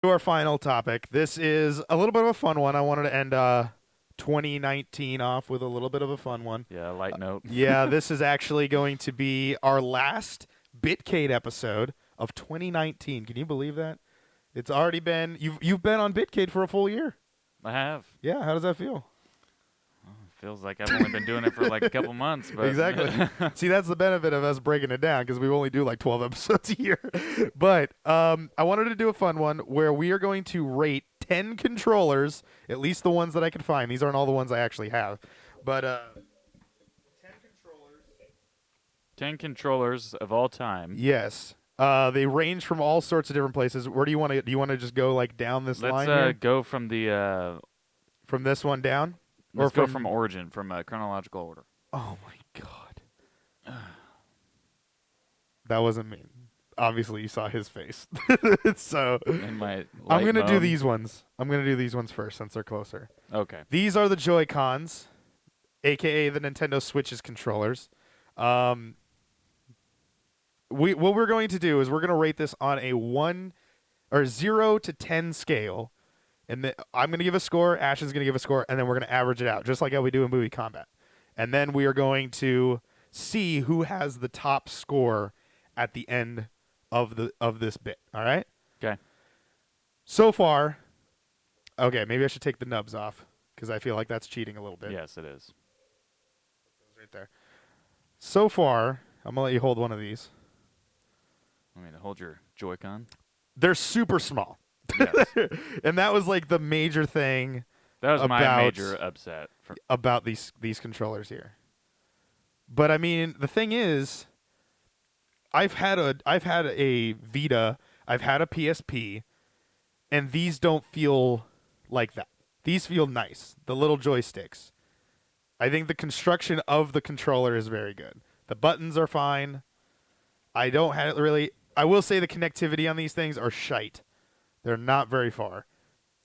To our final topic. This is a little bit of a fun one. I wanted to end 2019 off with a little bit of a fun one. Yeah, light note. Yeah, this is actually going to be our last Bitcade episode of 2019. Can you believe that? It's already been you've been on Bitcade for a full year. I have. Yeah, how does that feel? Feels like I've only been doing it for like a couple months. But Exactly. See, that's the benefit of us breaking it down because we only do like 12 episodes a year. But I wanted to do a fun one where we are going to rate 10 controllers, at least the ones that I can find. These aren't all the ones I actually have. But 10 controllers. 10 controllers of all time. Yes. They range from all sorts of different places. Where do you want to? Do you want to just go like down this line? Let's go from the. From this one down. Let's go from origin, from chronological order. Oh my god. That wasn't me. Obviously, you saw his face. So I'm gonna do these ones. I'm gonna do these ones first since they're closer. Okay. These are the Joy-Cons, aka the Nintendo Switch's controllers. What we're going to do is we're going to rate this on a 0 to 10 scale, and I'm going to give a score, Ashton's going to give a score, and then we're going to average it out, just like how we do in Movie Combat. And then we are going to see who has the top score at the end of this bit. All right? Okay. So far, okay, maybe I should take the nubs off because I feel like that's cheating a little bit. Yes, it is. Right there. So far, I'm going to let you hold one of these. I mean, hold your Joy-Con. They're super small. Yes. And that was like the major thing. That was my major upset. About these controllers here. But I mean, the thing is, I've had a Vita, I've had a PSP, and these don't feel like that. These feel nice. The little joysticks. I think the construction of the controller is very good. The buttons are fine. I will say the connectivity on these things are shite. They're not very far.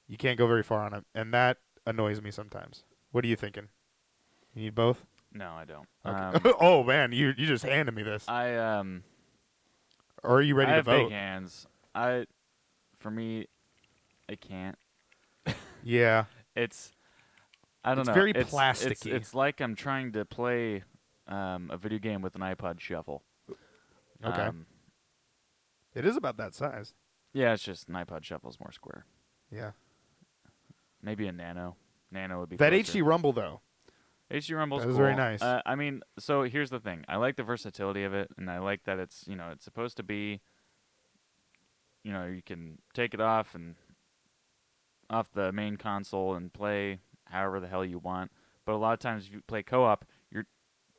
You can't go very far on them, and that annoys me sometimes. What are you thinking? You need both? No, I don't. Okay. Oh man, you just handed me this. Or are you ready I to have vote? big hands. For me, I can't. Yeah. I don't know. It's very plasticky. It's like I'm trying to play a video game with an iPod Shuffle. Okay. It is about that size. Yeah, it's just an iPod Shuffle's more square. Yeah. Maybe a Nano. Nano would be that closer. HD Rumble though. HD Rumble's that was cool. very nice. I mean, so here's the thing. I like the versatility of it, and I like that it's supposed to be. You can take it off the main console and play however the hell you want. But a lot of times, if you play co-op, you're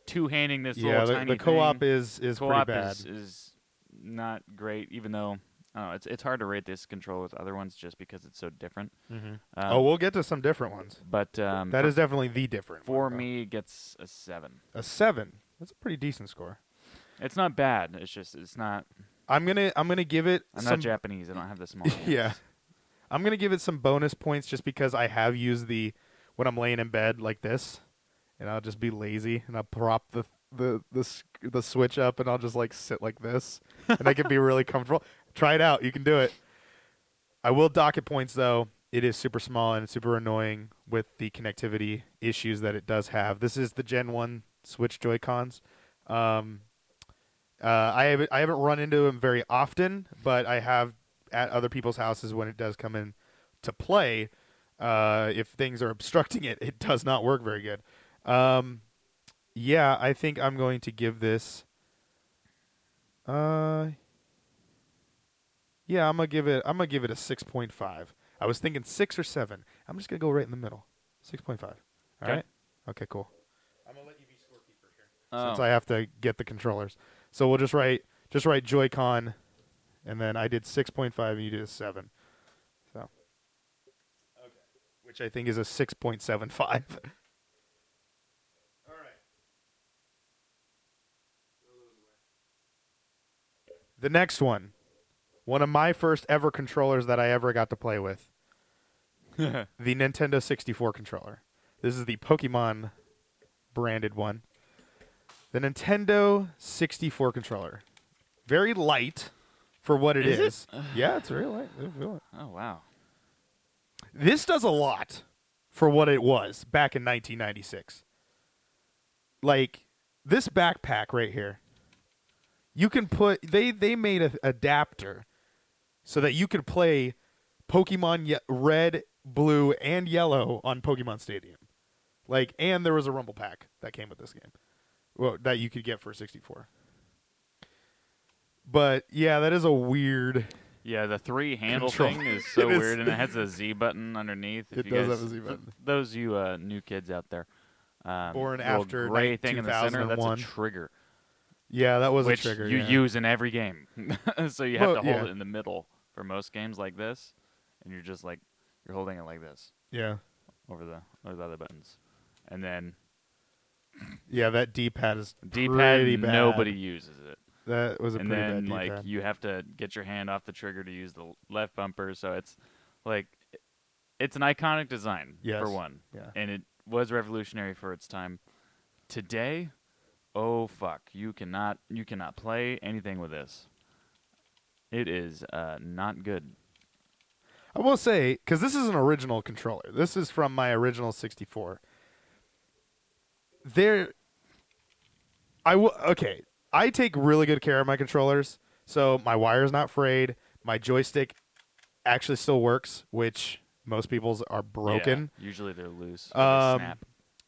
two-handing this little tiny the co-op thing. is Co-op pretty bad. is not great, even though I don't know, it's hard to rate this controller with other ones just because it's so different. Mm-hmm. We'll get to some different ones. But that is definitely the different for one, me, it gets a 7. A 7. That's a pretty decent score. It's not bad. It's not. I'm gonna give it. I'm not Japanese. I don't have the small hands. Yeah. I'm gonna give it some bonus points just because I have used when I'm laying in bed like this, and I'll just be lazy and I'll prop the switch up and I'll just like sit like this, and I can be really comfortable. Try it out. You can do it. I will dock it points though. It is super small and it's super annoying with the connectivity issues that it does have. This is the Gen 1 Switch Joy-Cons. I haven't run into them very often, but I have at other people's houses when it does come in to play. If things are obstructing it, it does not work very good. Yeah, I think I'm going to give this. Yeah, I'm gonna give it a 6.5. I was thinking 6 or 7. I'm just gonna go right in the middle. 6.5. All right. Okay, cool. I'm gonna let you be scorekeeper here since I have to get the controllers. So we'll just write Joy-Con, and then I did 6.5 and you did a 7. So. Okay. Which I think is a 6.75. All right. The next one of my first ever controllers that I ever got to play with. The Nintendo 64 controller. This is the Pokemon branded one. The Nintendo 64 controller. Very light for what it Is it? is. Yeah, it's very light. I feel it. Oh wow. This does a lot for what it was back in 1996. Like this backpack right here, you can put. They made an adapter so that you could play Pokemon Red, Blue, and Yellow on Pokemon Stadium. Like, and there was a Rumble Pack that came with this game, well, that you could get for 64. But yeah, that is a weird. Yeah, the 3 handle Control. thing is so It is. weird, and it has a Z button underneath. If It you does guys, have a Z button. Those you new kids out there, Born little after gray thing in the center, that's a 2001. trigger, Yeah, that was which a trigger. you yeah. use in every game. So you have Well, to hold yeah. it in the middle for most games like this, and you're just like you're holding it like this Yeah. over the other buttons, and then Yeah, that D-pad is D-pad pretty bad. nobody uses it. That was a And pretty then bad like D-pad. you have to get your hand off the trigger to use the left bumper, so it's like it's an iconic design Yes. for one, Yeah. and it was revolutionary for its time. Today, oh fuck, you cannot play anything with this. It is not good. I will say, because this is an original controller. This is from my original 64. Okay. I take really good care of my controllers, so my wire's not frayed. My joystick actually still works, which most people's are broken. Yeah, usually they're loose. Or they snap.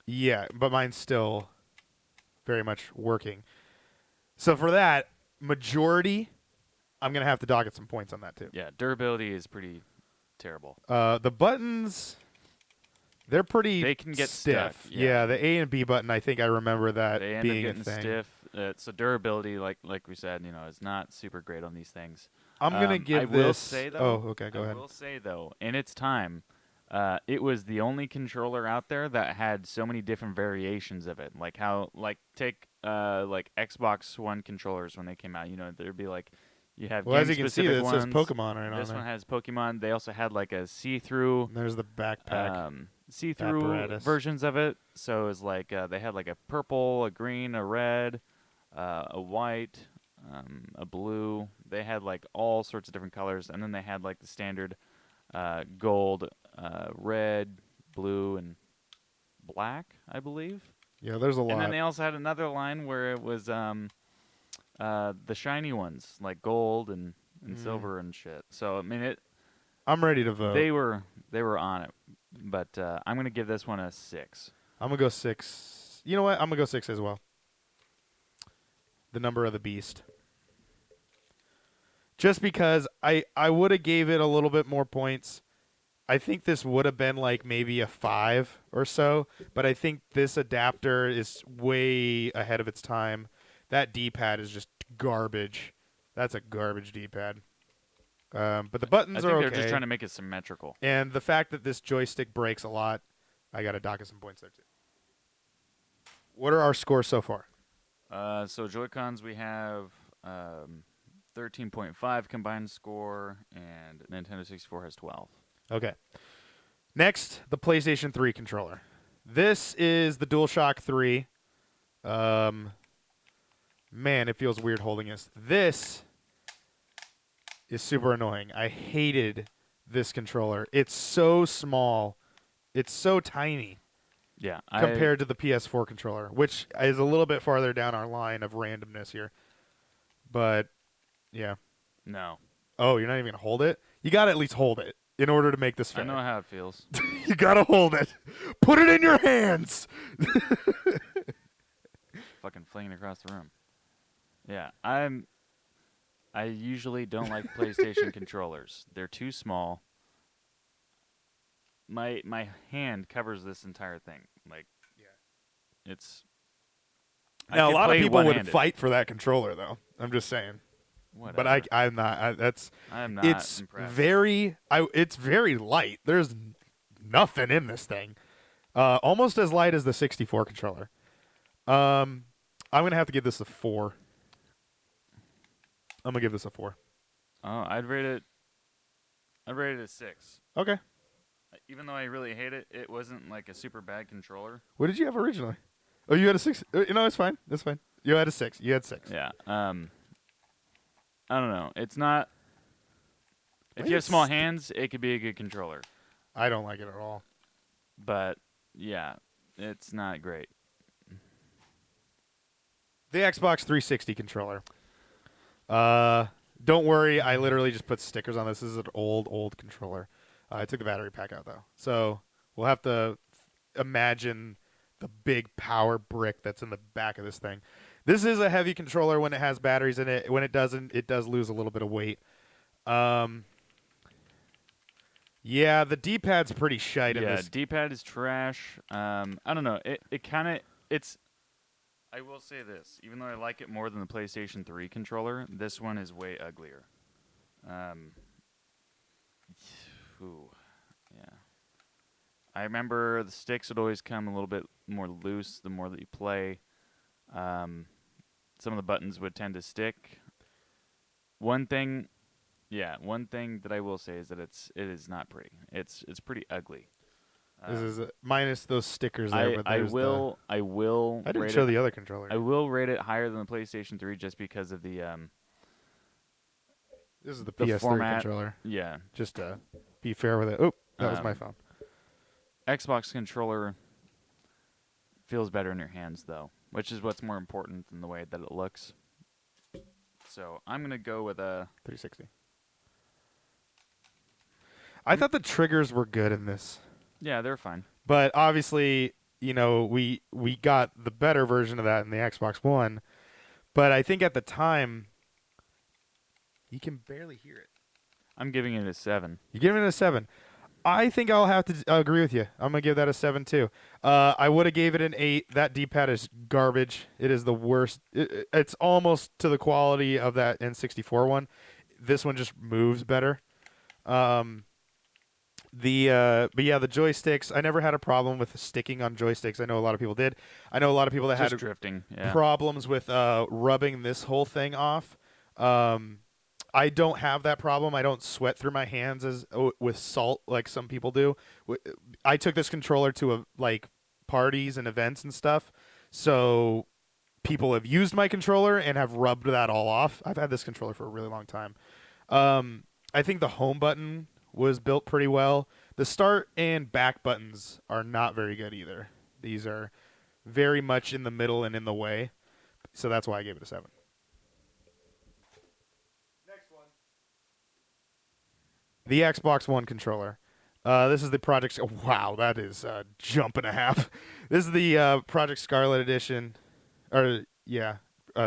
Yeah, but mine's still very much working. So for that majority, I'm gonna have to dock at some points on that too. Yeah, durability is pretty terrible. The buttons, they're pretty. They can get stiff. stuck, yeah. The A and B button. I think I remember that They end up being a getting thing. stiff. So durability, like we said, is not super great on these things. I'm gonna give I this. will say though. Oh, okay, go ahead. I will say though, in its time, it was the only controller out there that had so many different variations of it. Like take like Xbox One controllers when they came out. There'd be like you have Well, as you can see, game-specific it says ones. Pokemon right on This there. one has Pokemon. They also had like a see-through. And there's the backpack. See-through apparatus. versions of it. So it was like they had like a purple, a green, a red, a white, a blue. They had like all sorts of different colors, and then they had like the standard gold, red, blue, and black, I believe. Yeah, there's a lot. And then they also had another line where it was the shiny ones, like gold and silver and shit. So I mean, I'm ready to vote. they were on it, but I'm gonna give this one a 6. I'm gonna go 6. You know what? I'm gonna go 6 as well. The number of the beast. Just because I would have gave it a little bit more points. I think this would have been like maybe a 5 or so, but I think this adapter is way ahead of its time. That D-pad is just garbage. That's a garbage D-pad. But the buttons I think are they're okay. just trying to make it symmetrical. And the fact that this joystick breaks a lot, I got to dock some points there too. What are our scores so far? So Joy-Cons, we have 13.5 combined score, and Nintendo 64 has 12. Okay. Next, the PlayStation 3 controller. This is the DualShock 3. Man, it feels weird holding this. This is super annoying. I hated this controller. It's so small. It's so tiny Yeah, compared to the PS4 controller, which is a little bit farther down our line of randomness here. But, yeah. No. Oh, you're not even going to hold it? You got to at least hold it in order to make this fair. I know how it feels. You got to hold it. Put it in your hands. Fucking flinging across the room. Yeah, I usually don't like PlayStation controllers. They're too small. My hand covers this entire thing. Like, yeah, it's. Now, a lot of people would one-handed. fight for that controller, though. I'm just saying. Whatever. But I'm not. I'm not It's impressed. it's very light. There's nothing in this thing. Almost as light as the 64 controller. I'm gonna have to give this a 4. I'm gonna give this a 4. Oh, I'd rate it a 6. Okay. Even though I really hate it, it wasn't like a super bad controller. What did you have originally? Oh, you had a 6. It's fine. That's fine. You had a 6. You had 6. Yeah. I don't know. It's not. Why If is you it have small st- hands, it could be a good controller. I don't like it at all. But yeah, it's not great. The Xbox 360 controller. Uh, don't worry. I literally just put stickers on this. This is an old controller. I took the battery pack out though, so we'll have to imagine the big power brick that's in the back of this thing. This is a heavy controller when it has batteries in it. When it doesn't, it does lose a little bit of weight. Um, yeah, the D-pad's pretty shite in Yeah, this. D-pad is trash. I don't know. It kind of it's. I will say this, even though I like it more than the PlayStation 3 controller, this one is way uglier. Um, ooh, yeah. I remember the sticks would always come a little bit more loose the more that you play. Um, some of the buttons would tend to stick. One thing, yeah, one thing that I will say is that it is not pretty. It's pretty ugly. This is minus those stickers there, but I there's the. will I will I didn't rate show it. the other controller. I will rate it higher than the PlayStation 3 just because of This is the the PS3 format. controller. Yeah, Just to be fair with it. Oh, that was my um, phone. Xbox controller feels better in your hands though, which is what's more important than the way that it looks. So I'm gonna go with a. 360. I thought the triggers were good in this, Yeah, they're fine. but obviously, we got the better version of that in the Xbox One. But I think at the time, you can barely hear it. I'm giving it a 7. You give it a 7. I think I'll have to agree with you. I'm gonna give that a 7 too. I would have gave it an 8. That D-pad is garbage. It is the worst. It's almost to the quality of that N64 one. This one just moves better. Um, but yeah, the joysticks. I never had a problem with sticking on joysticks. I know a lot of people did. I know a lot of people that Just had drifting. Yeah. problems with rubbing this whole thing off. I don't have that problem. I don't sweat through my hands with salt like some people do. I took this controller to like parties and events and stuff, so people have used my controller and have rubbed that all off. I've had this controller for a really long time. I think the home button was built pretty well. The start and back buttons are not very good either. These are very much in the middle and in the way, so that's why I gave it a 7. Next one. The Xbox One controller. This is the Project. Oh, wow, that is a jump and a half. This is the Project Scarlet edition, or yeah,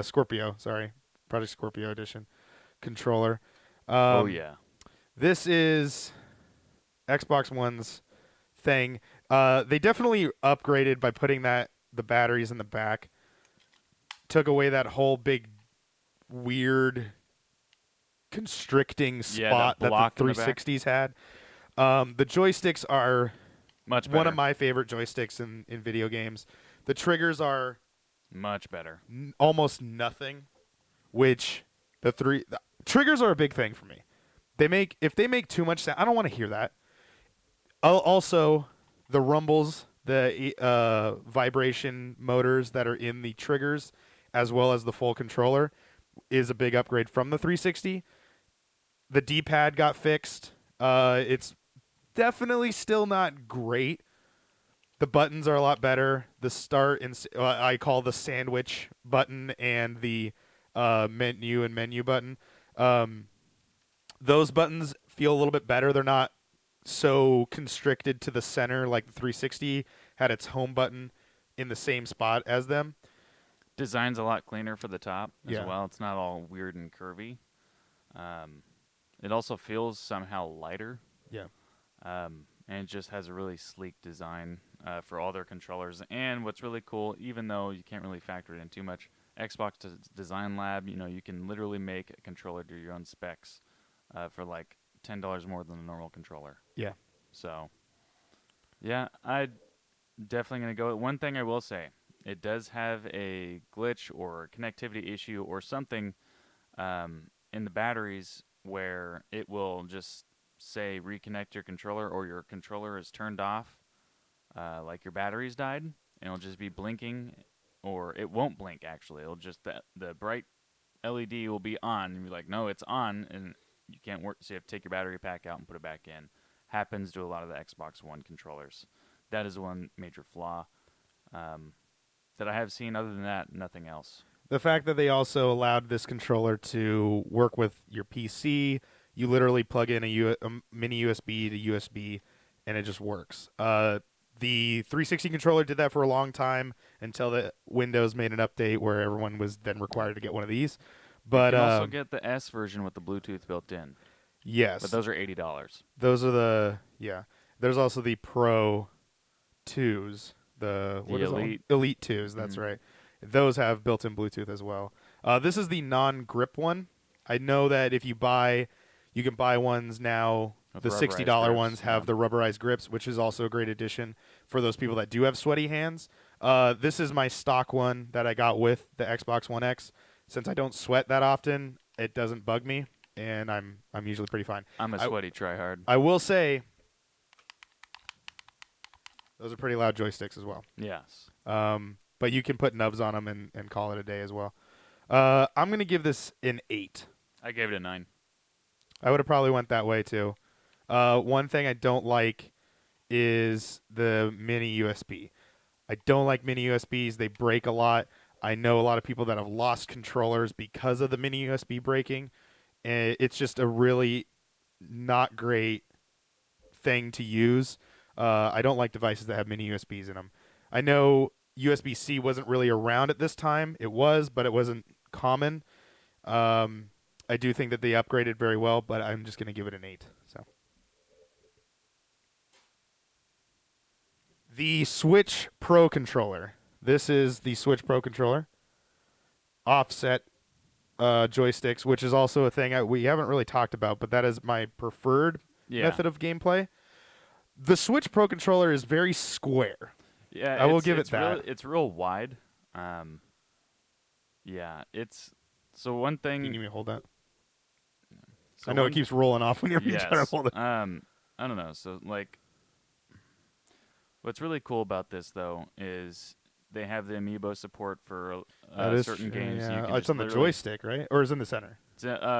Scorpio. Sorry, Project Scorpio edition controller. Oh yeah. This is Xbox One's thing. They definitely upgraded by putting the batteries in the back. Took away that whole big weird constricting Yeah, spot that that block the in the back. 360s had. The joysticks are Much better. one of my favorite joysticks in video games. The triggers are Much better. almost nothing, which the triggers are a big thing for me. If they make too much sound, I don't want to hear that. Also, the rumbles, the vibration motors that are in the triggers, as well as the full controller, is a big upgrade from the 360. The D-pad got fixed. It's definitely still not great. The buttons are a lot better. The start and I call the sandwich button and the menu button. Those buttons feel a little bit better. They're not so constricted to the center like the 360 had its home button in the same spot as them. Design's a lot cleaner for the top as Yeah. well. It's not all weird and curvy. It also feels somehow lighter. Yeah. And it just has a really sleek design for all their controllers. And what's really cool, even though you can't really factor it in too much, Xbox Design Lab, you can literally make a controller to your own specs for like $10 more than a normal controller. Yeah. So, yeah, I'm definitely going to go. One thing I will say, it does have a glitch or connectivity issue or something in the batteries where it will just say reconnect your controller or your controller is turned off, like your batteries died, and it'll just be blinking, or it won't blink actually. It'll just the bright LED will be on, and you're like, no, it's on, and you can't work. So you have to take your battery pack out and put it back in. Happens to a lot of the Xbox One controllers. That is one major flaw um, that I have seen. Other than that, nothing else. The fact that they also allowed this controller to work with your PC, you literally plug in a mini USB to USB, and it just works. The 360 controller did that for a long time until the Windows made an update where everyone was then required to get one of these. You But can also get the S version with the Bluetooth built in, but yes, those are $80. those are the yeah. There's also the Pro 2s, The what is that one? Elite. Elite 2s. That's Mhm. right. Those have built-in Bluetooth as well. This is the non-grip one. I know that if you can buy ones now. With The rubberized $60 grips, ones have the rubberized grips, which is also a great addition for those people that do have sweaty hands. This is my stock one that I got with the Xbox One X. Since I don't sweat that often, it doesn't bug me, and I'm usually pretty fine. I'm a I- sweaty tryhard. I will say those are pretty loud joysticks as well. Yes. But you can put nubs on them and call it a day as well. I'm going to give this an 8. I gave it a 9. I would have probably went that way too. One thing I don't like is the mini USB. I don't like mini USBs. They break a lot. I know a lot of people that have lost controllers because of the mini USB breaking. And it's just a really not great thing to use. I don't like devices that have mini USBs in them. I know USB-C wasn't really around at this time. It was, but it wasn't common. I do think that they upgraded very well, but I'm just going to give it an 8. So the Switch Pro controller. This is the Switch Pro controller. Offset joysticks, which is also a thing we haven't really talked about, but that is my preferred Yeah. method of gameplay. The Switch Pro controller is very square. Yeah. I will give it it's that. It's real wide. Yeah. It's so one Can you thing. need me to hold that? So I know one, it keeps rolling off when you're yes. trying to hold it. I don't know. So like, what's really cool about this though is they have the amiibo support for That is certain true, games. yeah. You can It's just on the literally- joystick, right? Or is it in the center?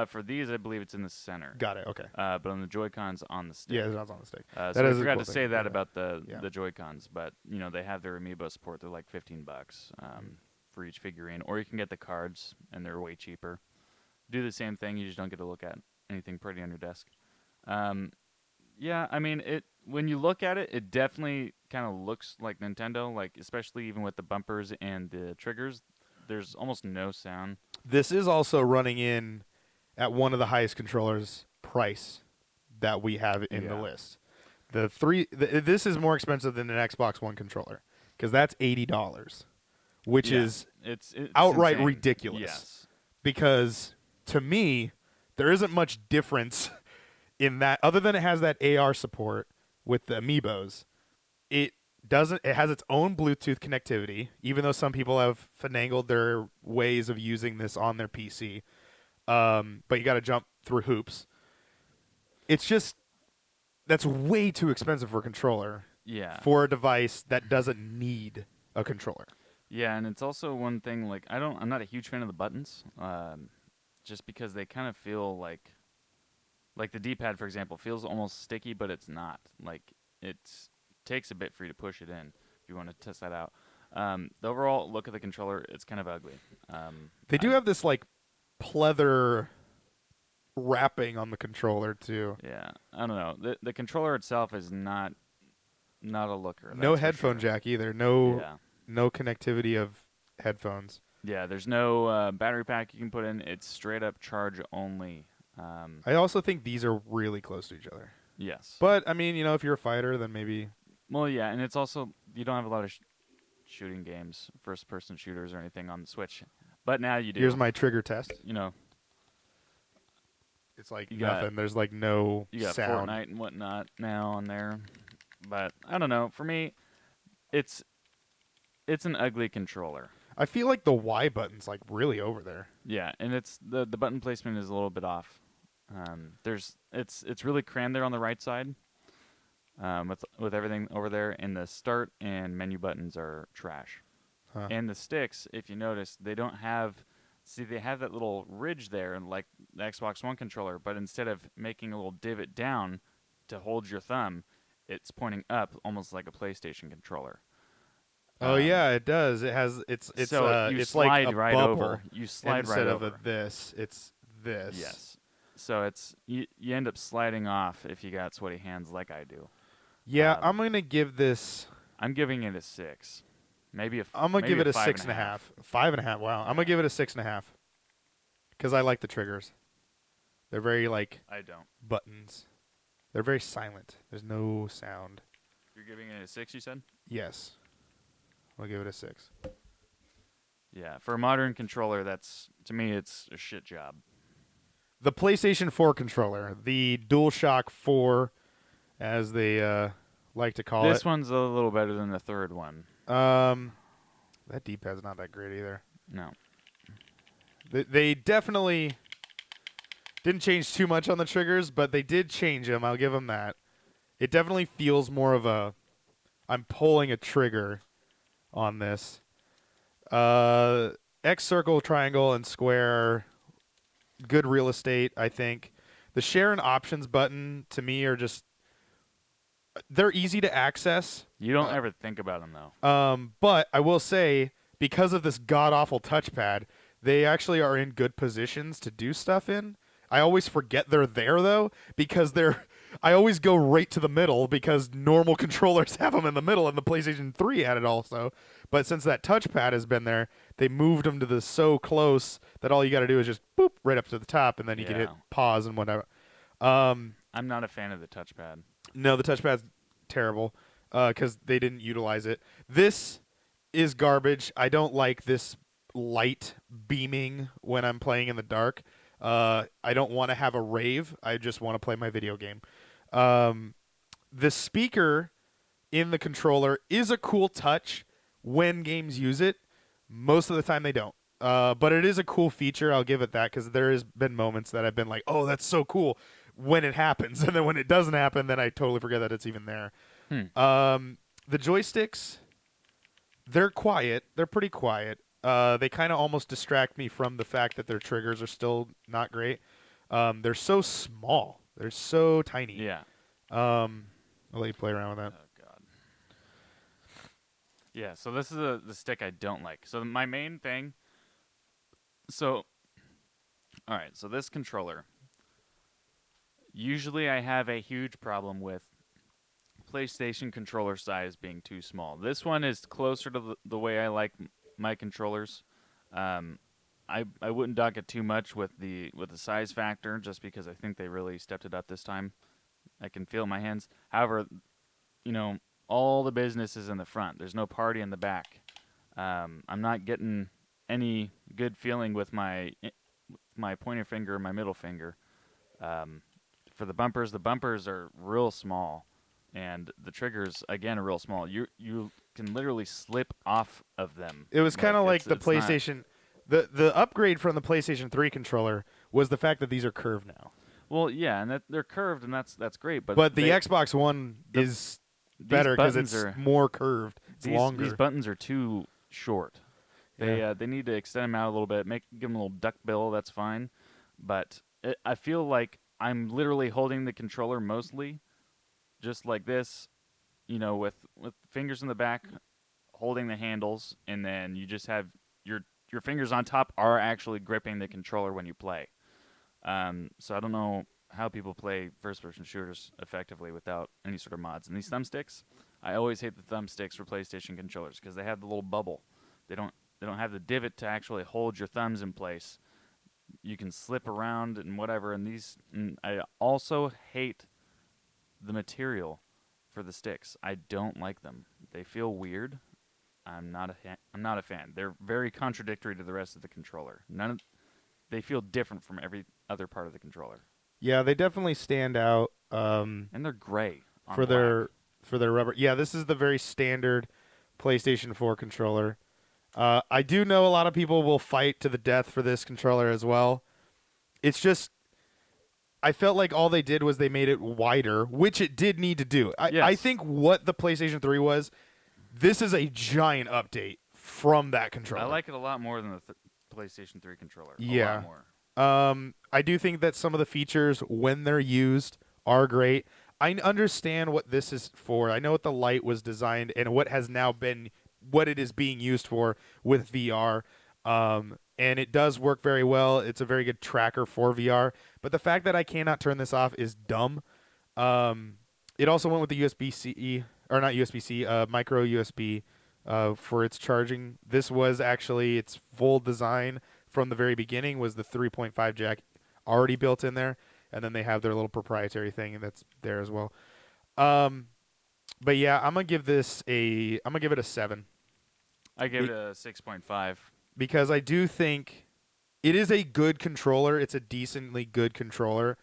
For these, I believe it's in the center. Got it. Okay. But on the Joy-Cons, on the stick. Yeah, it's on the stick. So That I is a forgot cool to thing. say that Yeah. about the Yeah. the Joy-Cons, but you know they have their amiibo support. They're like $15 for each figurine, or you can get the cards, and they're way cheaper. Do the same thing. You just don't get to look at anything pretty on your desk. Yeah, I mean it. When you look at it, it definitely kind of looks like Nintendo. Like especially even with the bumpers and the triggers, there's almost no sound. This is also running in at one of the highest controllers price that we have in the Yeah. list. This is more expensive than an Xbox One controller because that's $80, which Yeah, is it's outright insane. ridiculous. Yes. Because to me, there isn't much difference in that other than it has that AR support with the amiibos. It doesn't. It has its own Bluetooth connectivity, even though some people have finagled their ways of using this on their PC. But you got to jump through hoops. It's just that's way too expensive for a controller Yeah. for a device that doesn't need a controller. Yeah, and it's also one thing like I'm not a huge fan of the buttons, just because they kind of feel like the D-pad, for example, feels almost sticky, but it's not. Like it takes a bit for you to push it in if you want to test that out. The overall look of the controller, it's kind of ugly. They do have this like pleather wrapping on the controller too. Yeah, I don't know. The controller itself is not a looker. No that's for headphone sure. jack either. No Yeah. no connectivity of headphones. Yeah, there's no battery pack you can put in. It's straight up charge only. I also think these are really close to each other. Yes. But I mean, if you're a fighter, then maybe Well, yeah, and it's also you don't have a lot of shooting games, first-person shooters or anything on the Switch, but now you do. here's my trigger test. You know, It's like You got- nothing. There's like no you got sound. Fortnite and whatnot now on there, but I don't know. For me, it's an ugly controller. I feel like the Y button's like really over there. Yeah, and it's the button placement is a little bit off. It's really crammed there on the right side. With everything over there, and the start and menu buttons are trash. Huh. And the sticks, if you notice, they don't have See, they have that little ridge there, like the Xbox One controller, but instead of making a little divot down to hold your thumb, it's pointing up, almost like a PlayStation controller. Oh Um, yeah, it does. It has so you it's like a slide right bubble over. You slide right instead of over. this. It's this. Yes. So it's you end up sliding off if you got sweaty hands like I do. Yeah, I'm Um, gonna give this. I'm giving it a 6, I'm gonna maybe give a it a five six and and a a half. half. 5.5. Wow. I'm gonna Yeah, give it a 6.5 because I like the triggers. They're very like I don't. buttons. They're very silent. There's no sound. You're giving it a 6, you said? Yes, I'll give it a 6. Yeah, for a modern controller, that's to me it's a shit job. The PlayStation 4 controller, the DualShock 4, as they like to call This it. one's a little better than the third one. Um, that D-pad's not that great either. No. They definitely didn't change too much on the triggers, but they did change them. I'll give them that. It definitely feels more of a I'm pulling a trigger on this. X, circle, triangle, and square, good real estate, I think. The share and options button to me are just they're easy to access. You don't ever think about them though. But I will say because of this god awful touchpad, they actually are in good positions to do stuff in. I always forget they're there though because they're. I always go right to the middle because normal controllers have them in the middle, and the PlayStation 3 had it also. But since that touchpad has been there, they moved them to the so close that all you got to do is just boop right up to the top, and then you can hit Yeah. pause and whatever. Um, I'm not a fan of the touchpad. no, the touchpad's terrible because they didn't utilize it. This is garbage. I don't like this light beaming when I'm playing in the dark. I don't want to have a rave. I just want to play my video game. The speaker in the controller is a cool touch when games use it. Most of the time they don't. But it is a cool feature. I'll give it that because there has been moments that I've been like, "Oh, that's so cool," when it happens, and then when it doesn't happen, then I totally forget that it's even there. The joysticks, they're quiet. They're pretty quiet. They kind of almost distract me from the fact that their triggers are still not great. They're so small. They're so tiny. Yeah. I'll let you play around with that. Oh god. Yeah, so this is the stick I don't like. So my main thing. So, all right. So this controller. Usually, I have a huge problem with PlayStation controller size being too small. This one is closer to the way I like my controllers. I wouldn't dock it too much with the size factor, just because I think they really stepped it up this time. I can feel my hands. However, all the business is in the front. There's no party in the back. I'm not getting any good feeling with my pointer finger and my middle finger. For the bumpers are real small, and the triggers again are real small. You can literally slip off of them. It was kind of like the it's not- PlayStation. The upgrade from the PlayStation 3 controller was the fact that these are curved now. Well, yeah, and they're curved, and that's great. But the Xbox One is better because it's more curved. It's longer. These buttons are too short. They need to extend them out a little bit. Give them a little duck bill. That's fine. But I feel like I'm literally holding the controller mostly just like this, with fingers in the back, holding the handles, and then you just have your fingers on top are actually gripping the controller when you play. So I don't know how people play first-person shooters effectively without any sort of mods. And these thumbsticks, I always hate the thumbsticks for PlayStation controllers because they have the little bubble. They don't have the divot to actually hold your thumbs in place. You can slip around and whatever. And I also hate the material for the sticks. I don't like them. They feel weird. I'm not a fan. They're very contradictory to the rest of the controller. They feel different from every other part of the controller. Yeah, they definitely stand out. And they're gray for their rubber. Yeah, this is the very standard PlayStation 4 controller. I do know a lot of people will fight to the death for this controller as well. It's just I felt like all they did was they made it wider, which it did need to do. I think what the PlayStation 3 was, this is a giant update from that controller. I like it a lot more than PlayStation 3 controller. A Yeah. lot more. I do think that some of the features, when they're used, are great. I understand what this is for. I know what the light was designed and what has now been what it is being used for with VR. And it does work very well. It's a very good tracker for VR. But the fact that I cannot turn this off is dumb. It also went with the USB-C or not USB-C, micro USB for its charging. This was actually its full design from the very beginning was the 3.5 jack already built in there, and then they have their little proprietary thing that's there as well. Um, but yeah, I'm gonna give it a 7 I give it a 6.5. because I do think it is a good controller. It's a decently good controller.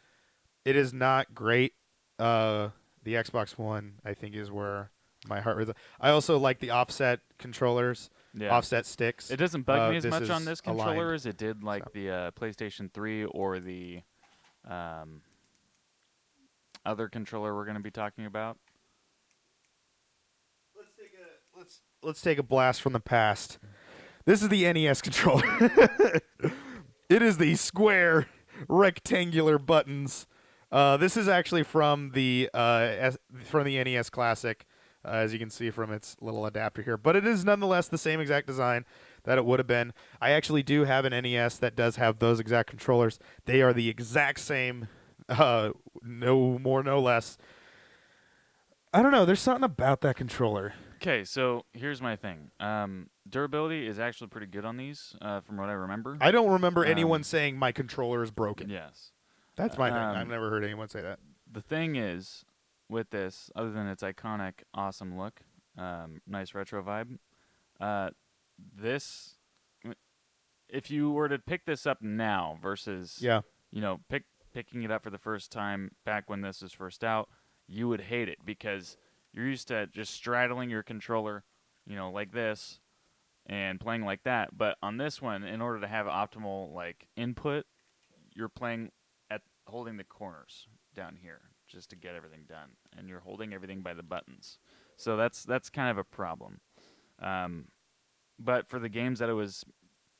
It is not great. The Xbox One, I think, is where my heart resides. I also like the offset controllers, Yeah. offset sticks. It doesn't bug me as this much is on this controller aligned. as it did like So. the PlayStation 3 or the other controller we're going to be talking about. Let's take a blast from the past. This is the NES controller. It is the square rectangular buttons. This is actually from the NES Classic, as you can see from its little adapter here. But it is nonetheless the same exact design that it would have been. I actually do have an NES that does have those exact controllers. They are the exact same, no more, no less. I don't know. There's something about that controller. Okay, so here's my thing. Durability is actually pretty good on these, from what I remember. I don't remember anyone saying my controller is broken. Yes. That's my thing. I've never heard anyone say that. The thing is, with this, other than its iconic, awesome look, nice retro vibe, this, if you were to pick this up now versus, Yeah. Picking it up for the first time back when this was first out, you would hate it because you're used to just straddling your controller, like this, and playing like that. But on this one, in order to have optimal input, you're playing at holding the corners down here just to get everything done, and you're holding everything by the buttons. So that's kind of a problem. But for the games that it was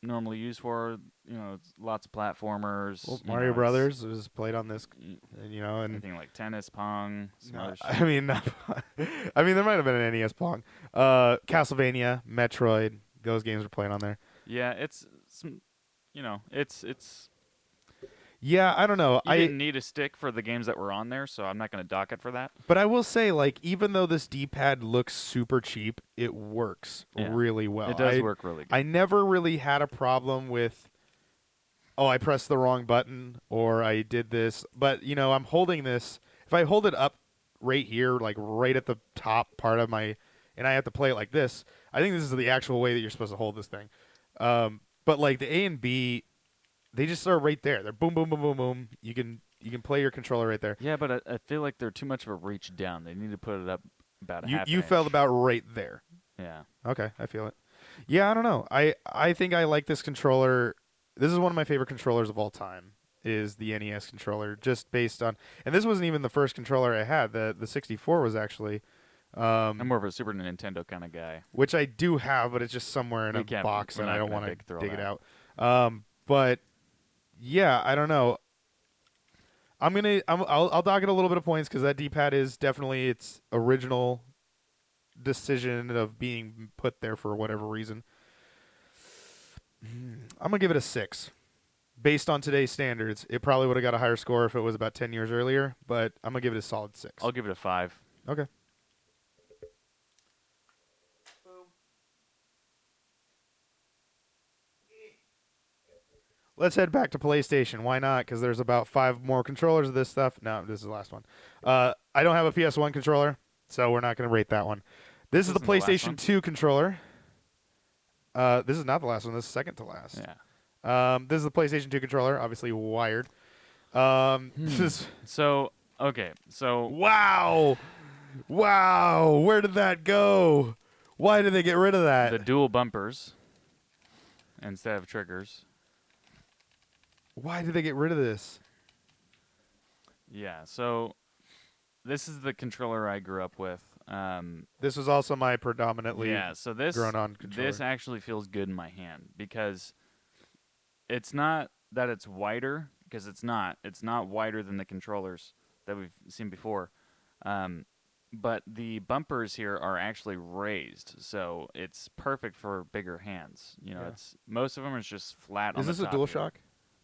normally used for, it's lots of platformers. Well, Mario Brothers was played on this, and anything like tennis, pong, some other shit. I mean, there might have been an NES Pong, Castlevania, Metroid. Those games were played on there. Yeah, it's some, it's. Yeah, I don't know. I didn't need a stick for the games that were on there, so I'm not going to dock it for that. But I will say, even though this D-pad looks super cheap, it works really well. It does work really good. I never really had a problem with, I pressed the wrong button or I did this. But, I'm holding this. If I hold it up right here, right at the top part of my, and I have to play it like this, I think this is the actual way that you're supposed to hold this thing. But the A and B, they just are right there. They're boom, boom, boom, boom, boom. You can play your controller right there. Yeah, but I feel like they're too much of a reach down. They need to put it up about a half You inch. felt about right there. Yeah. Okay, I feel it. Yeah, I don't know. I think I like this controller. This is one of my favorite controllers of all time. Is the NES controller, just based on, and this wasn't even the first controller I had. The 64 was actually. I'm more of a Super Nintendo kind of guy. Which I do have, but it's just somewhere in a box, and I don't want to dig it out. But yeah, I don't know. I'll dock it a little bit of points because that D-pad is definitely its original decision of being put there for whatever reason. I'm gonna give it a 6. Based on today's standards, it probably would have got a higher score if it was about 10 years earlier, but I'm gonna give it a solid 6. I'll give it a 5. Okay. Let's head back to PlayStation. Why not? Because there's about 5 more controllers of this stuff. No, this is the last one. I don't have a PS1 controller, so we're not going to rate that one. This is the PlayStation 2 controller. This is not the last one. This is second to last. Yeah. This is the PlayStation 2 controller, obviously wired. So, okay. So. Wow. Where did that go? Why did they get rid of that? The dual bumpers instead of triggers. Why did they get rid of this? Yeah, so this is the controller I grew up with. This was also my predominantly so this grown-on controller. This actually feels good in my hand because it's not that it's wider because it's not. It's not wider than the controllers that we've seen before. Um, but the bumpers here are actually raised, so it's perfect for bigger hands. You know, Yeah. it's most of them is just flat on Is the this a top here.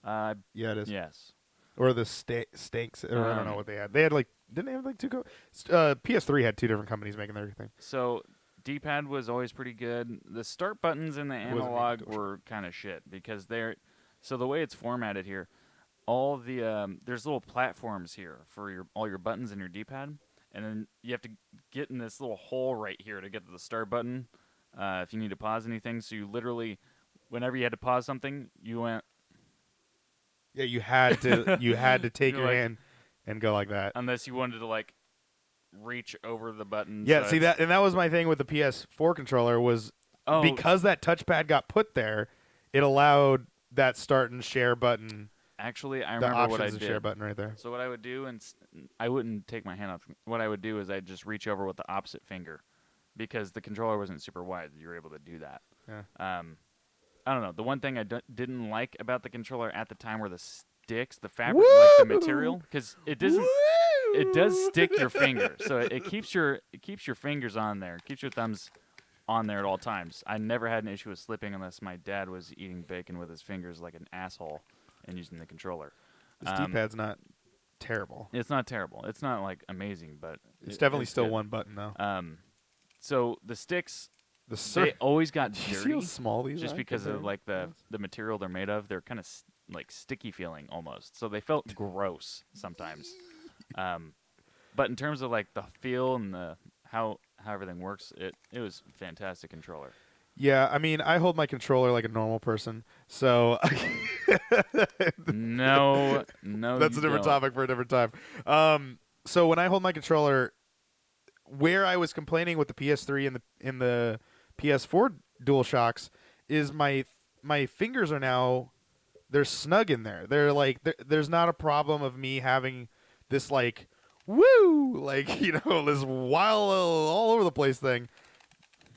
DualShock? Yeah, it is. Yes. Or the Stanks, or I don't know what they had. They had like, didn't they have like PS3 had two different companies making everything. So D-pad was always pretty good. The start buttons in the Wasn't even analog DualShock. were kind of shit because they're so the way it's formatted here, all the there's little platforms here for all your buttons and your D-pad, and then you have to get in this little hole right here to get to the start button if you need to pause anything. So you literally, whenever you had to pause something, you went Yeah, you had to take You're your like- hand and go like that. unless you wanted to like reach over the button. Yeah, so see it's- that was my thing with the PS4 controller was Oh, because that touchpad got put there, it allowed that start and share button, actually, I the remember what I options and share did. button right there. So what I would do, and I wouldn't take my hand off. What I would do is I'd just reach over with the opposite finger, because the controller wasn't super wide. You were able to do that. Yeah. I don't know. The one thing I didn't like about the controller at the time were the sticks, the fabric, like the material, because it doesn't. It does stick your finger, so it keeps your fingers on there, keeps your thumbs on there at all times. I never had an issue with slipping unless my dad was eating bacon with his fingers like an asshole and using the controller. This D-pad's not terrible. It's not terrible. It's not like amazing, but It's definitely it's still good. one button though. So the sticks, The they always got Did you see how dirty small these just are because of compared like to the material they're made of. They're kind of like sticky feeling almost. So they felt gross sometimes. But in terms of like the feel and the how everything works, it was a fantastic controller. Yeah, I mean, I hold my controller like a normal person, so No, that's a different topic for a different time. So when I hold my controller, where I was complaining with the PS3 and the PS4 DualShocks is my fingers are now they're snug in there. They're like there's not a problem of me having this like woo like this wild all over the place thing.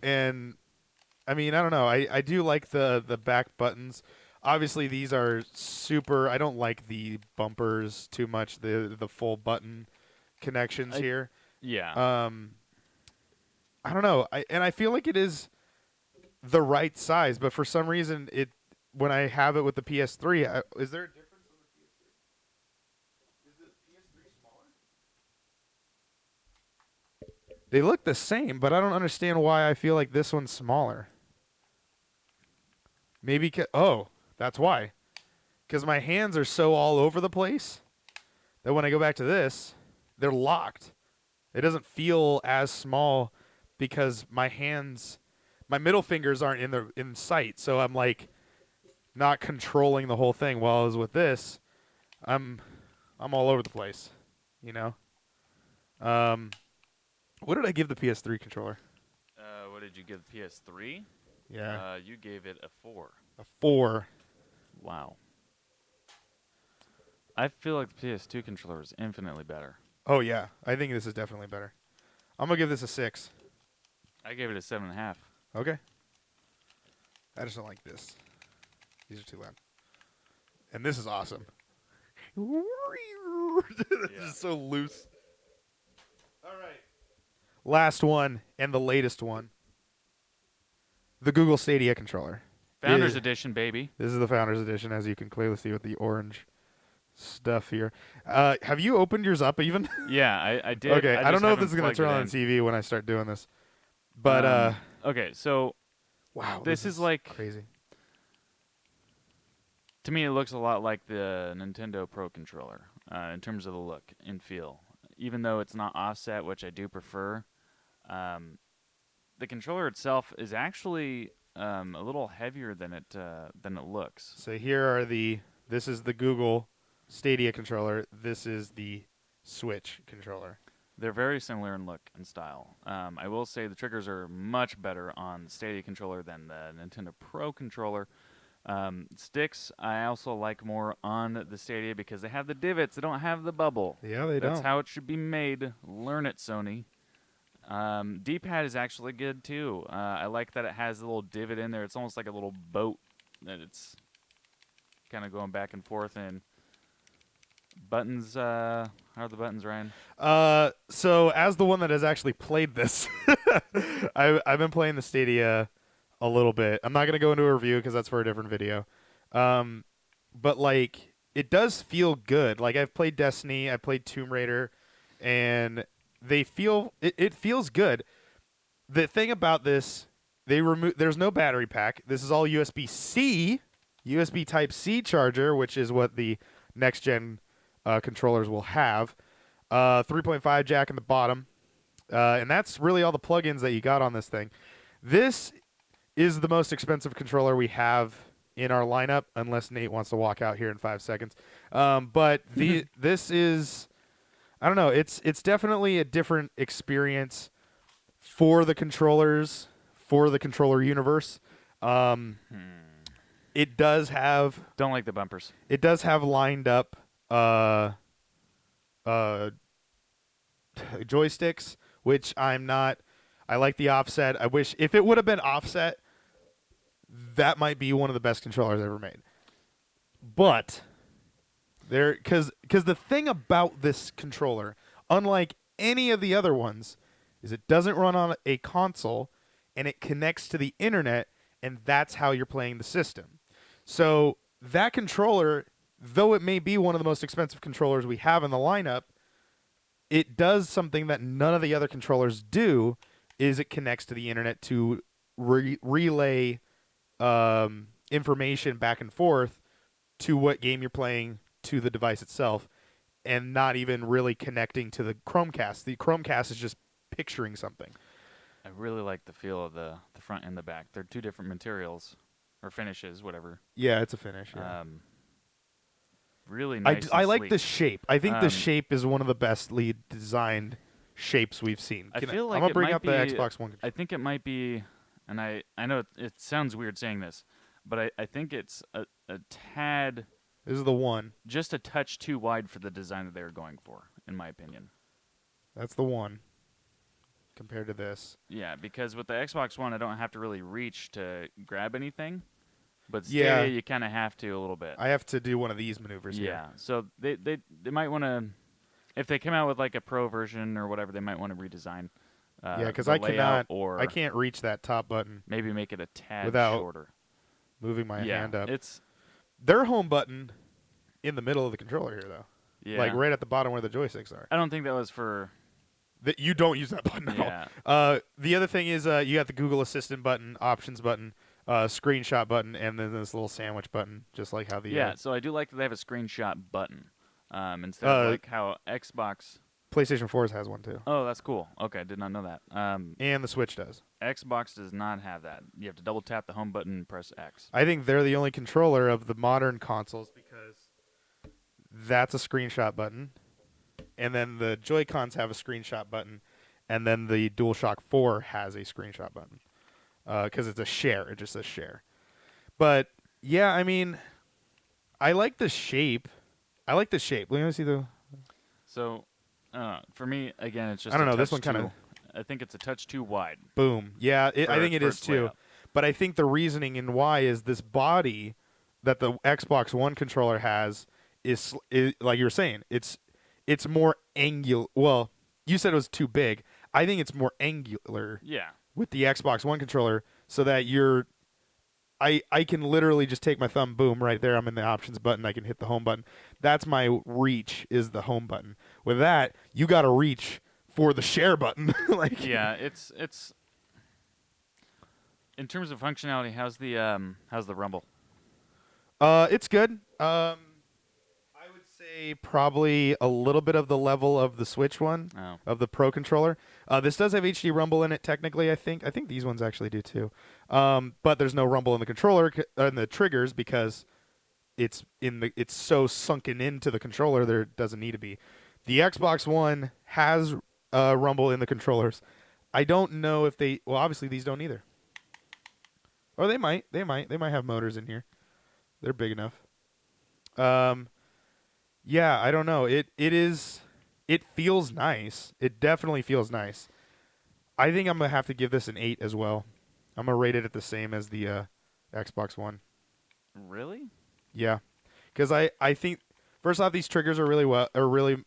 And I mean, I don't know. I do like the back buttons. Obviously, these are super. I don't like the bumpers too much. The full button connections here. Yeah. I don't know. I feel like it is the right size, but for some reason, when I have it with the PS3, is there a difference on the PS3? Is the PS3 smaller? They look the same, but I don't understand why I feel like this one's smaller. Maybe that's why. Because my hands are so all over the place that when I go back to this, they're locked. It doesn't feel as small because my middle fingers aren't in sight, so I'm like not controlling the whole thing. While I was with this, I'm all over the place, What did I give the PS3 controller? What did you give PS3? Yeah, You gave it a 4. a 4. Wow. I feel like the PS2 controller is infinitely better. Oh yeah, I think this is definitely better. I'm gonna give this a 6. I gave it a 7.5. Okay. I just don't like this. These are too loud. And this is awesome. This is so loose. All right. Last one and the latest one. The Google Stadia controller. Founders Yeah. Edition, baby. This is the Founders Edition, as you can clearly see with the orange stuff here. Have you opened yours up even? Yeah, I did. Okay, I don't just know if haven't this is going to plugged turn it on in. the TV when I start doing this. But, Okay, so wow. this is like crazy. to me, it looks a lot like the Nintendo Pro controller in terms of the look and feel. Even though it's not offset, which I do prefer, the controller itself is actually a little heavier than it looks. So this is the Google Stadia controller. This is the Switch controller. They're very similar in look and style. I will say the triggers are much better on the Stadia controller than the Nintendo Pro controller. Sticks I also like more on the Stadia because they have the divots. They don't have the bubble. Yeah, they That's don't. how it should be made. Learn it, Sony. D-pad is actually good too. I like that it has a little divot in there. It's almost like a little boat. That it's kind of going back and forth. And buttons, how are the buttons, Ryan? So as the one that has actually played this, I've been playing the Stadia a little bit. I'm not gonna go into a review because that's for a different video. Um, but like it does feel good. Like I've played Destiny, I played Tomb Raider, and it feels good. The thing about this, there's no battery pack. This is all USB-C, USB Type C charger, which is what the next gen controllers will have. 3.5 jack in the bottom, and that's really all the plugins that you got on this thing. This is the most expensive controller we have in our lineup, unless Nate wants to walk out here in 5 seconds. But this is, I don't know, it's definitely a different experience for the controllers, for the controller universe. It does have Don't like the bumpers. It does have lined up joysticks, which I'm not. I like the offset. I wish if it would have been offset, that might be one of the best controllers ever made. But because the thing about this controller, unlike any of the other ones, is it doesn't run on a console and it connects to the internet, and that's how you're playing the system. So that controller, though it may be one of the most expensive controllers we have in the lineup, it does something that none of the other controllers do, is it connects to the internet to relay information back and forth to what game you're playing to the device itself, and not even really connecting to the Chromecast. The Chromecast is just picturing something. I really like the feel of the front and the back. They're two different materials or finishes, whatever. Yeah, it's a finish. Yeah. Really nice. I and like sleek. the shape. I think the shape is one of the best lead designed shapes we've seen. I feel like I'm gonna it bring might up the be- Xbox One. I think it might be, and I know it sounds weird saying this, but I think it's a tad, This is the one. just a touch too wide for the design that they were going for, in my opinion. That's the one. Compared to this. Yeah, because with the Xbox One, I don't have to really reach to grab anything, but Yeah. Stadia, you kind of have to a little bit. I have to do one of these maneuvers here. Yeah, so they might want to, if they come out with like a pro version or whatever, they might want to redesign. Yeah, because the I layout, cannot. or I can't reach that top button maybe make it a tad without shorter. moving my hand up. It's Their home button in the middle of the controller here, though. yeah. Like right at the bottom where the joysticks are. I don't think that was for. That you don't use that button at Yeah. all. The other thing is you got the Google Assistant button, options button, screenshot button, and then this little sandwich button, just like how the Yeah, so I do like that they have a screenshot button instead of like how Xbox. PlayStation 4 has one too, Oh, that's cool. Okay, I did not know that. and the Switch does. Xbox does not have that. You have to double tap the home button and press X. I think they're the only controller of the modern consoles because that's a screenshot button, and then the Joy-Cons have a screenshot button, and then the DualShock 4 has a screenshot button because it's a share. It just says share. But yeah, I mean, I like the shape. Let me see the. So, for me, again, it's just. I don't a know, this touch one kinda- too- I think it's a touch too wide. Boom. Yeah, I for- think it for is its too. layout. But I think the reasoning in why is this body that the Xbox One controller has is like you were saying, it's more angular. Well, you said it was too big. I think it's more angular Yeah. with the Xbox One controller, so that I can literally just take my thumb, boom, right there. I'm in the options button. I can hit the home button. That's my reach, is the home button. With that, you got to reach for the share button. Like Yeah, it's. In terms of functionality, how's the Rumble? It's good. I would say probably a little bit of the level of the Switch one, Oh. of the Pro controller. This does have HD Rumble in it technically, I think. I think these ones actually do too. But there's no rumble in the controller in the triggers because it's so sunken into the controller there doesn't need to be. The Xbox One has rumble in the controllers. I don't know if obviously these don't either. Or they might have motors in here. They're big enough. Yeah, I don't know. It feels nice. It definitely feels nice. I think I'm going to have to give this an 8 as well. I'm going to rate it at the same as the Xbox One. Really? Yeah. because I think first off these triggers are really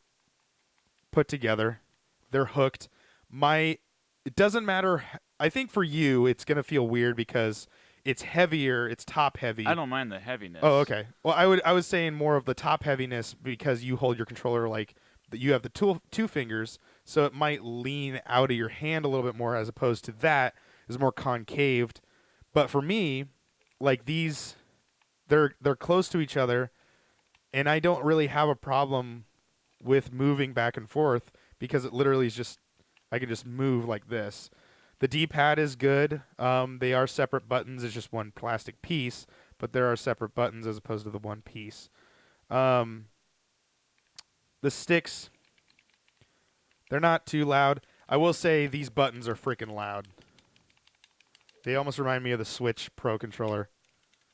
put together. They're hooked. My it doesn't matter. I think for you it's gonna feel weird because it's heavier. It's top I heavy. don't mind the heaviness. Oh, okay. Well, I was saying more of the top heaviness because you hold your controller like you have the two fingers, so it might lean out of your hand a little bit more as opposed to that is more concaved. But for me, like these, they're close to each other, and I don't really have a problem with moving back and forth because it literally is just I can just move like this. The D-pad is good. They are separate buttons. It's just one plastic piece, but there are separate buttons as opposed to the one piece. The sticks, they're not too loud. I will say these buttons are freaking loud. They almost remind me of the Switch Pro controller,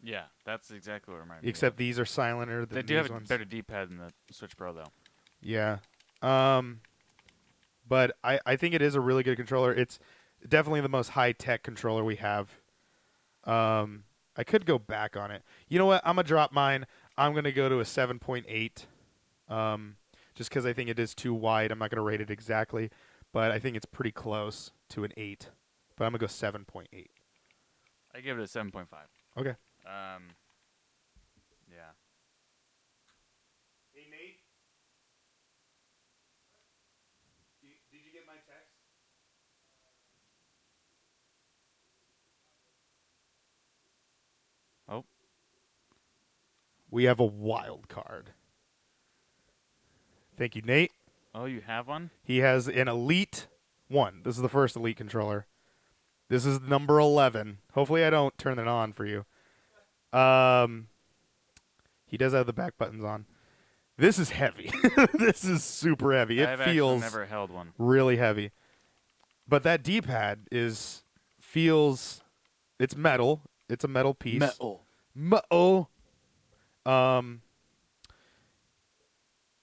Yeah, that's exactly what reminded me. except these are silenter than They do these have a ones. better D-pad than the Switch Pro, though. Yeah. But I think it is a really good controller. It's definitely the most high-tech controller we have. I could go back on it. You know what? I'm going to drop mine. I'm going to go to a 7.8 just because I think it is too wide. I'm not going to rate it exactly, but I think it's pretty close to an 8. But I'm going to go 7.8. I give it a 7.5. Okay. Yeah. Hey, Nate. Did you get my text? Oh. We have a wild card. Thank you, Nate. Oh, you have one? He has an Elite 1. This is the first Elite controller. This is number 11. Hopefully I don't turn it on for you. He does have the back buttons on. This is heavy. This is super heavy. It I've feels actually never held one. really heavy. But that D-pad feels it's metal. It's a metal piece. Metal. Um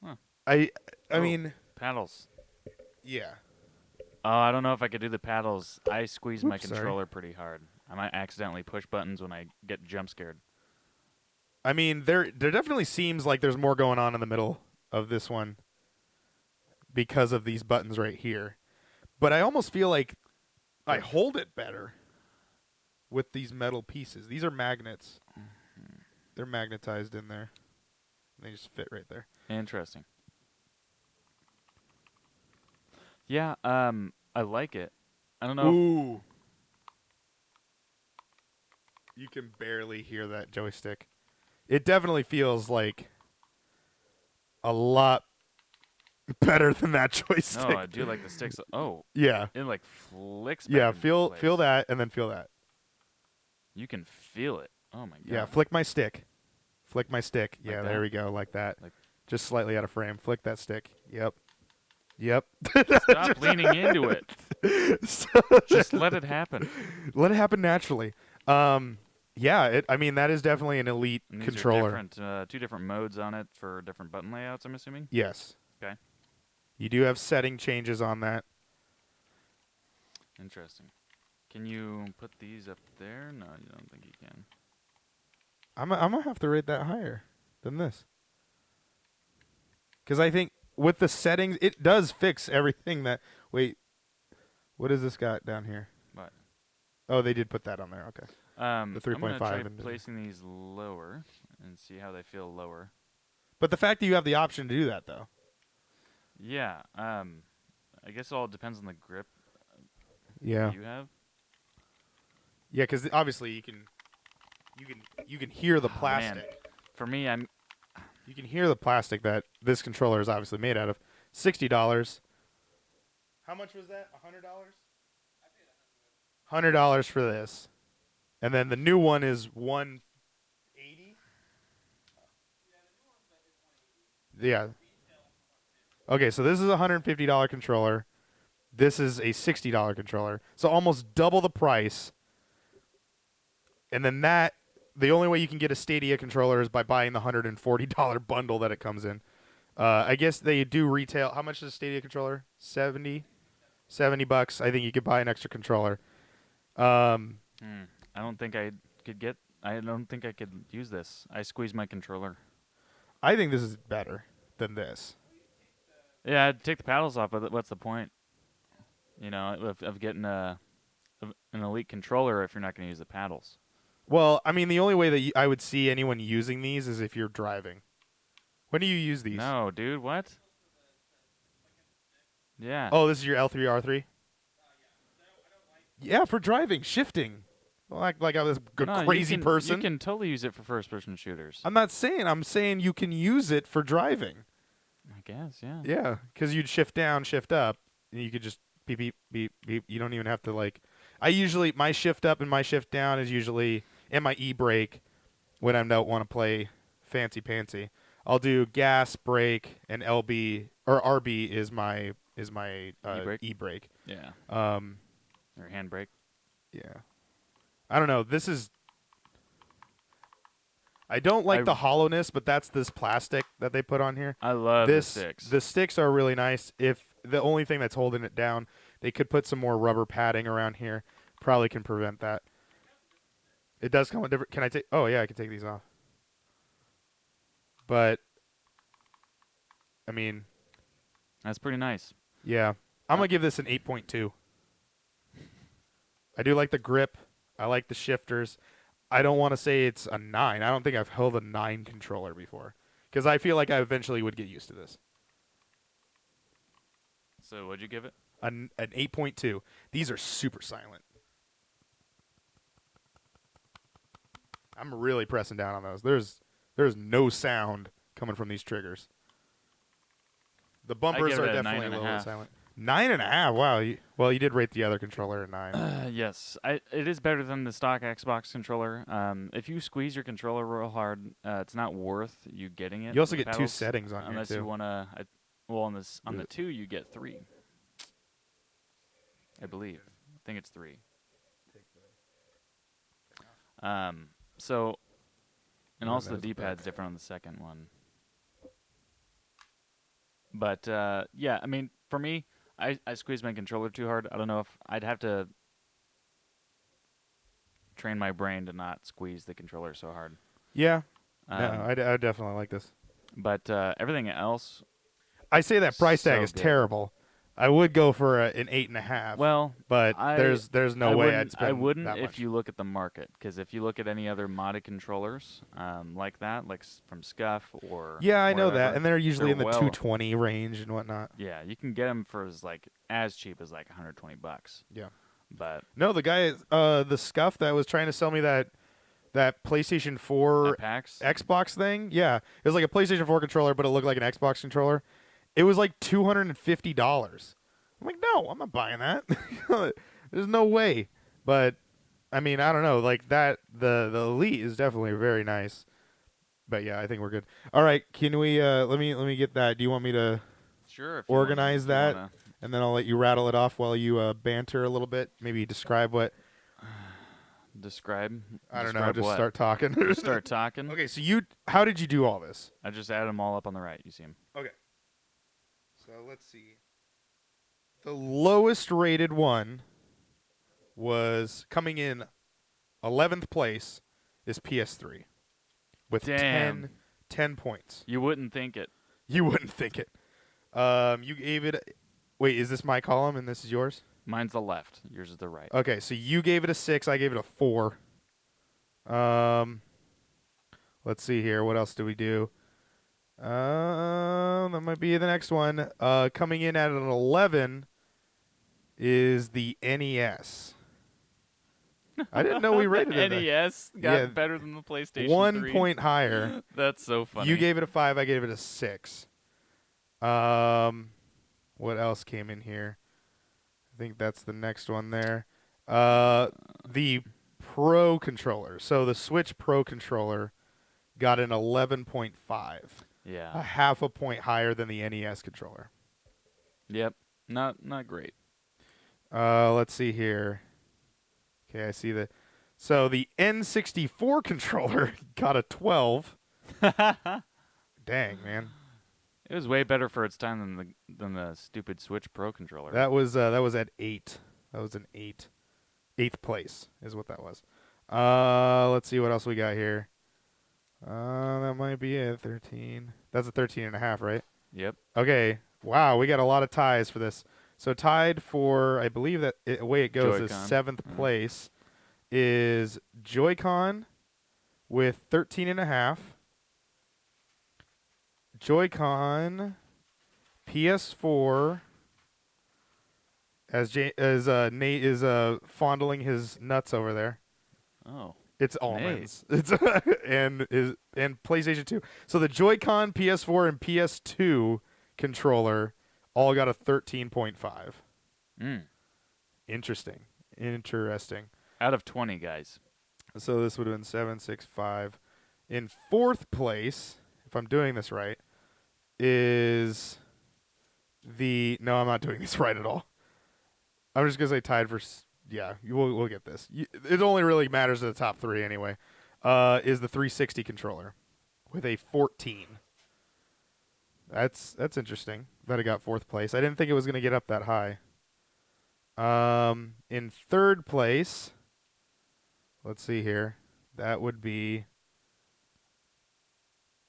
Huh. I Oh. mean, Paddles. yeah. Oh, I don't know if I could do the paddles. I squeeze my Oops, sorry. controller pretty hard. I might accidentally push buttons when I get jump scared. I mean, there definitely seems like there's more going on in the middle of this one because of these buttons right here. But I almost feel like I hold it better with these metal pieces. These are magnets. They're magnetized in there. They just fit right there. Interesting. Yeah, I like it. I don't know. Ooh. You can barely hear that joystick. It definitely feels like a lot better than that joystick. No, I do like the sticks. Oh, Yeah. it like flicks. Yeah, back into feel place. that and then feel that. You can feel it. Oh my god. Yeah, flick my stick. Flick my stick. Like Yeah, that? there we go, like that. Like- Just slightly out of frame. Flick that stick. Yep. Yep. Stop leaning into it. So- Just let it happen. let it happen naturally. Yeah, I mean that is definitely an elite And these controller. are different, two different modes on it for different button layouts, I'm assuming. Yes. Okay. You do have setting changes on that. Interesting. Can you put these up there? No, you don't think you can. I'm gonna have to rate that higher than this. Because I think with the settings, it does fix everything that. Wait, what has this got down here? What? Oh, they did put that on there. Okay. The I'm gonna 3.5 try and the- placing these lower and see how they feel lower. But the fact that you have the option to do that, though. Yeah. I guess it all depends on the grip Yeah. you have. Yeah, because obviously you can hear the Oh, man. plastic. For me, You can hear the plastic that this controller is obviously made out of. $60. How much was that? $100? $100 for this, and then the new one is $180. Yeah. Okay, so this is a $150 controller. This is a $60 controller, so almost double the price. And then the only way you can get a Stadia controller is by buying the $140 bundle that it comes in. I guess they do retail. How much is a Stadia controller? 70 $70. I think you could buy an extra controller. I don't think I could get. I don't think I could use this. I squeeze my controller. I think this is better than this. Yeah, I'd take the paddles off, but what's the point? You know, of getting an elite controller if you're not going to use the paddles. Well, I mean, the only way that I would see anyone using these is if you're driving. When do you use these? No, dude, what? Yeah. Oh, this is your L3 R3. Yeah, for driving, shifting. Like I was a No, crazy person. You can totally use it for first-person shooters. I'm not saying. I'm saying you can use it for driving. I guess, yeah. Yeah, because you'd shift down, shift up, and you could just beep, beep, beep, beep. You don't even have to like. I usually my shift up and my shift down is usually and my e-brake when I don't want to play fancy pantsy. I'll do gas, brake, and LB or RB is my E-brake? e-brake. Yeah. Um, Or handbrake. yeah. I don't know. This is. I don't like the hollowness, but that's this plastic that they put on here. I love this, the sticks. The sticks are really nice. If the only thing that's holding it down, they could put some more rubber padding around here. Probably can prevent that. It does come with different. Can I take? Oh yeah, I can take these off. But I mean, That's pretty nice. yeah, I'm gonna give this an 8.2. I do like the grip. I like the shifters. I don't want to say it's a 9. I don't think I've held a 9 controller before because I feel like I eventually would get used to this. So what'd you give it? An 8.2. These are super silent. I'm really pressing down on those. There's no sound coming from these triggers. The bumpers give are it a definitely a little 9.5. silent. 9.5. Wow. You did rate the other controller a 9. Yes, it is better than the stock Xbox controller. If you squeeze your controller real hard, it's not worth you getting it. You also with get 2 paddles, settings on here unless too. you wanna. Well, on the 2 you get 3. I believe. I think it's 3. So, and also the D-pad's different on the second one. But yeah, I mean, for me, I squeeze my controller too hard. I don't know if I'd have to train my brain to not squeeze the controller so hard. Yeah. Um, No, I definitely like this. But everything else, I say that price tag so is good. terrible. I would go for an 8.5. well, but there's no way I'd spend I wouldn't that if much. you look at the market, because if you look at any other modded controllers like that, like from Scuff or Yeah, I know whatever, that, and they're usually in the they're 220 range and whatnot. Yeah, you can get them for as cheap as like $120. Yeah. But No, the guy, the scuff that was trying to sell me that PlayStation 4 at PAX, Xbox thing, yeah, it was like a PlayStation 4 controller, but it looked like an Xbox controller. It was like $250. I'm like, no, I'm not buying that. There's no way. But I mean, I don't know, like that. The Elite is definitely very nice. But yeah, I think we're good. All right, can we? Let me get that. Do you want me to sure. If organize you that? wanna And then I'll let you rattle it off while you banter a little bit. Maybe describe what. describe. I don't know. Describe Just what? start talking. Just start talking. Okay, so how did you do all this? I just added them all up on the right. You see them. Okay. So let's see. The lowest rated one was coming in 11th place is PS3 with Damn. 10 points. You wouldn't think it. You wouldn't think it. You gave it. Wait, is this my column and this is yours? Mine's the left. Yours is the right. Okay, so you gave it a 6. I gave it a 4. Let's see here. What else do we do? That might be the next one. Coming in at an 11 is the NES. I didn't know we rated it. NES got Yeah, better than the PlayStation 1 3. point higher. That's so funny. You gave it a 5. I gave it a 6. What else came in here? I think that's the next one there. The Pro controller. So the Switch Pro controller got an 11.5. Yeah. A half a point higher than the NES controller. Yep. Not great. Let's see here. Okay, I see the. So the N64 controller got a 12. Dang, man. It was way better for its time than the stupid Switch Pro controller. That was at 8. That was an 8. 8th place is what that was. Let's see what else we got here. That might be it. 13. That's a 13.5, right? Yep. Okay. Wow, we got a lot of ties for this. So tied for, I believe that the way it goes is Joy-Con. 7th place is Joy-Con with 13.5. Joy-Con PS4 as Nate is fondling his nuts over there. Oh. It's almonds. It's and PlayStation 2. So the Joy-Con, PS4, and PS2 controller all got a 13.5. Interesting. Out of 20 guys. So this would have been 7, 6, 5. In 4th place, if I'm doing this right, is the... No, I'm not doing this right at all. I'm just going to say tied for... Yeah, we'll get this. It only really matters to the top 3 anyway. Is the 360 controller with a 14. That's interesting that it got 4th place. I didn't think it was going to get up that high. In 3rd place, let's see here. That would be...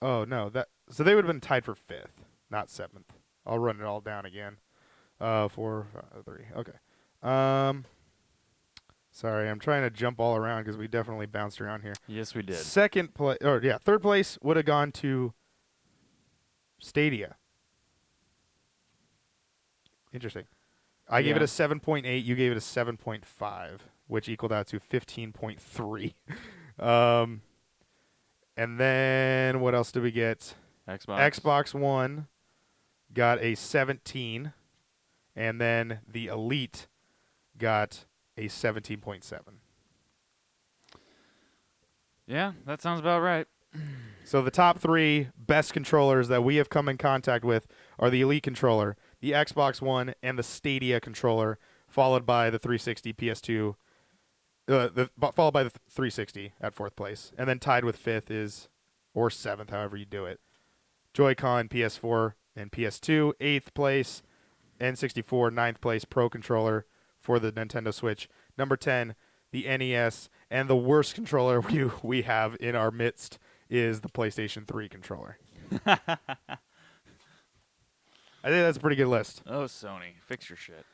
Oh, no. So they would have been tied for 5th, not 7th. I'll run it all down again. 4, 5, 3. Okay. Sorry, I'm trying to jump all around because we definitely bounced around here. Yes, we did. 3rd place would have gone to Stadia. Interesting. I gave it a 7.8. You gave it a 7.5, which equaled out to 15.3. And then what else did we get? Xbox One got a 17, and then the Elite got a 17.7. Yeah, that sounds about right. So the top 3 best controllers that we have come in contact with are the Elite controller, the Xbox One, and the Stadia controller, followed by the 360 PS2, followed by the 360 at 4th place. And then tied with 5th is, or 7th, however you do it, Joy-Con, PS4, and PS2. 8th place, N64, 9th place, Pro Controller for the Nintendo Switch. Number 10, the NES. And the worst controller we have in our midst is the PlayStation 3 controller. I think that's a pretty good list. Oh, Sony, fix your shit.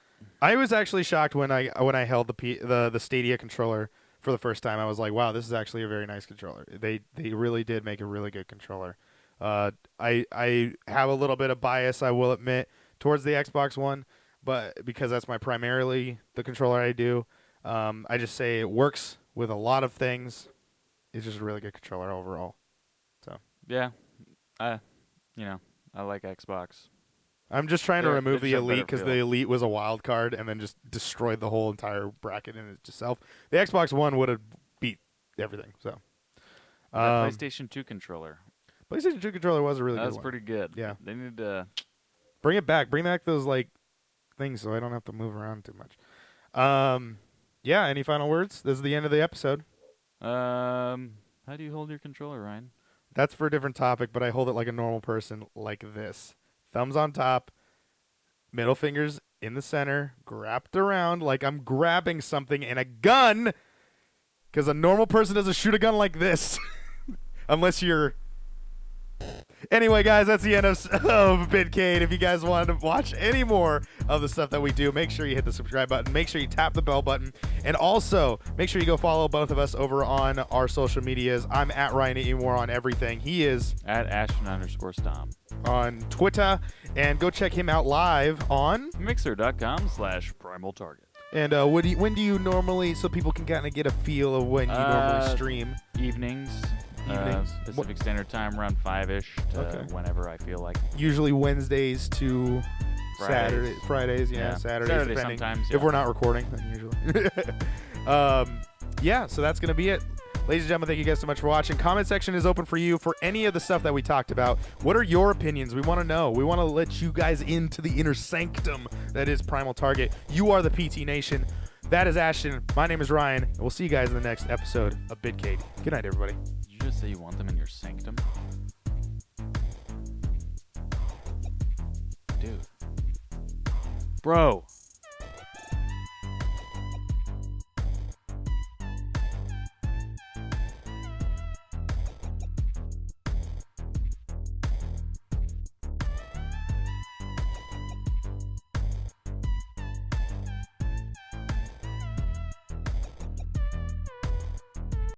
I was actually shocked when I held the Stadia controller for the first time. I was like, wow, this is actually a very nice controller. They really did make a really good controller. I have a little bit of bias, I will admit, towards the Xbox One, but because that's primarily the controller I do, I just say it works with a lot of things. It's just a really good controller overall. So yeah, I like Xbox. I'm just trying to remove the just a Elite better because feel. the Elite was a wild card and then just destroyed the whole entire bracket in itself. The Xbox One would have beat everything. So The PlayStation 2 controller. PlayStation 2 controller was a really That good was one. pretty good. Yeah. They need to Bring it back. Bring back those things so I don't have to move around too much. Yeah, any final words? This is the end of the episode. How do you hold your controller, Ryan? That's for a different topic, but I hold it like a normal person, like this. Thumbs on top, middle fingers in the center, wrapped around like I'm grabbing something in a gun, because a normal person doesn't shoot a gun like this. Unless you're... Anyway, guys, that's the end of Bitcade. If you guys want to watch any more of the stuff that we do, make sure you hit the subscribe button. Make sure you tap the bell button. And also, make sure you go follow both of us over on our social medias. I'm at Ryan Eatmore on everything. He is At Ashton_Stom. on Twitter. And go check him out live on... Mixer.com/Primal Target. And when do you normally... So people can kind of get a feel of when you normally stream. Evenings. Pacific Standard Time, around 5-ish to whenever I feel like. Usually Wednesdays to Fridays, yeah. Saturdays depending. Sometimes, If we're not recording, then usually. Yeah, so that's going to be it. Ladies and gentlemen, thank you guys so much for watching. Comment section is open for you for any of the stuff that we talked about. What are your opinions? We want to know. We want to let you guys into the inner sanctum that is Primal Target. You are the PT Nation. That is Ashton. My name is Ryan. And we'll see you guys in the next episode of Bitcade. Good night, everybody. Did you just say you want them in your sanctum? Dude. Bro.